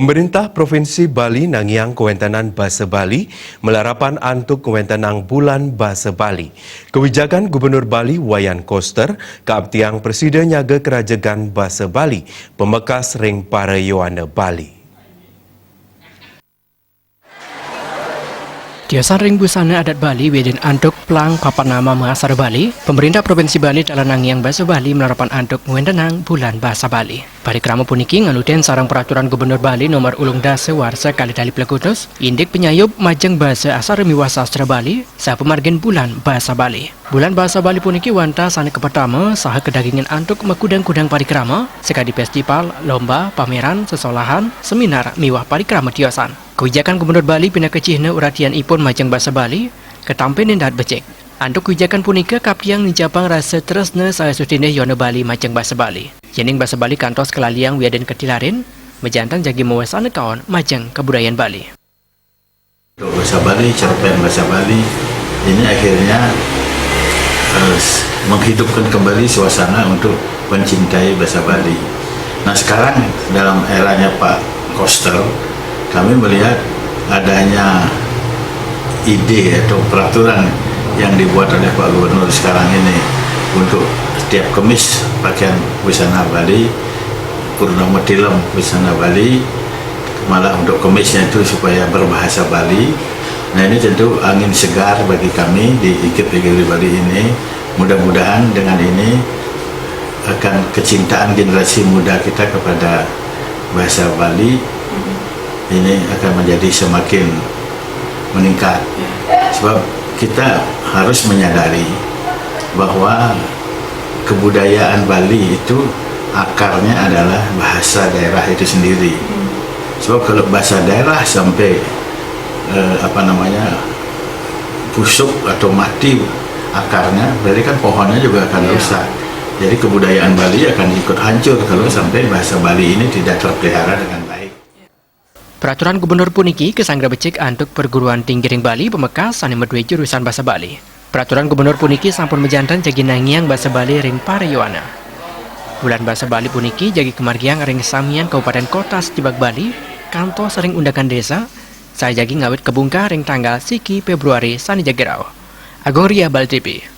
Pemerintah Provinsi Bali nangiang kewentenan Bahasa Bali melarapan antuk kewentenang bulan Bahasa Bali. Kebijakan Gubernur Bali Wayan Koster keabtiang Presiden nyaga Kerajaan Bahasa Bali pemekas ring para Yohana Bali. Tiosan ring busana adat Bali wedin antuk pelang papan nama mengasar Bali, pemerintah Provinsi Bali dalam nangiang Bahasa Bali melarapan antuk kewentenang bulan Bahasa Bali. Parikrama puniki ngaluten sarang peraturan Gubernur Bali nomor ulung dase warsa kali tali pelakutus, indik penyayup majeng bahasa asar miwa sastra Bali, saha pemargin bulan Bahasa Bali. Bulan Bahasa Bali puniki wanta sana kepertama saha kedagingan antuk makudang-kudang parikrama, sekadi festival, lomba, pameran, sesolahan, seminar miwah parikrama tiosan. Kebijakan Gubernur Bali pindah ke Cihne uratian ipun majeng Bahasa Bali, ketampen indat becek. Antuk kebijakan punika kapiang njabang rasa tresna saya sutine Yohana Bali majeng Bahasa Bali. Jening Bahasa Bali kantos kelaliang wiaden ketilarin, mejantan jagi mewasana kawan majeng kebudayaan Bali. Untuk Bahasa Bali, cerpen Bahasa Bali, ini akhirnya menghidupkan kembali suasana untuk mencintai Bahasa Bali. Nah sekarang dalam eranya Pak Koster, kami melihat adanya ide atau peraturan yang dibuat oleh Pak Gubernur sekarang ini untuk setiap kemis pakaian busana Bali, purnama tilam busana Bali, malah untuk kemisnya itu supaya berbahasa Bali. Nah ini tentu angin segar bagi kami di IKIP Bali ini. Mudah-mudahan dengan ini akan kecintaan generasi muda kita kepada bahasa Bali ini akan menjadi semakin meningkat, sebab kita harus menyadari bahwa kebudayaan Bali itu akarnya adalah bahasa daerah itu sendiri. Sebab kalau bahasa daerah sampai busuk atau mati akarnya, berarti kan pohonnya juga akan rusak. Jadi kebudayaan Bali akan ikut hancur kalau sampai bahasa Bali ini tidak terpelihara dengan baik. Peraturan Gubernur puniki kesanggra becek antuk perguruan tinggi ring Bali pemekas sani medue jurusan Bahasa Bali. Peraturan Gubernur puniki sampun mejantan jagi nangiang Bahasa Bali ring para Yohana. Bulan Bahasa Bali puniki jagi kemargiang ring samian Kabupaten Kota Sejibak Bali, kanto sering undakan desa, saya jagi ngawit kebungka ring tanggal siki Februari sani jagerau. Agung Ria Bali TV.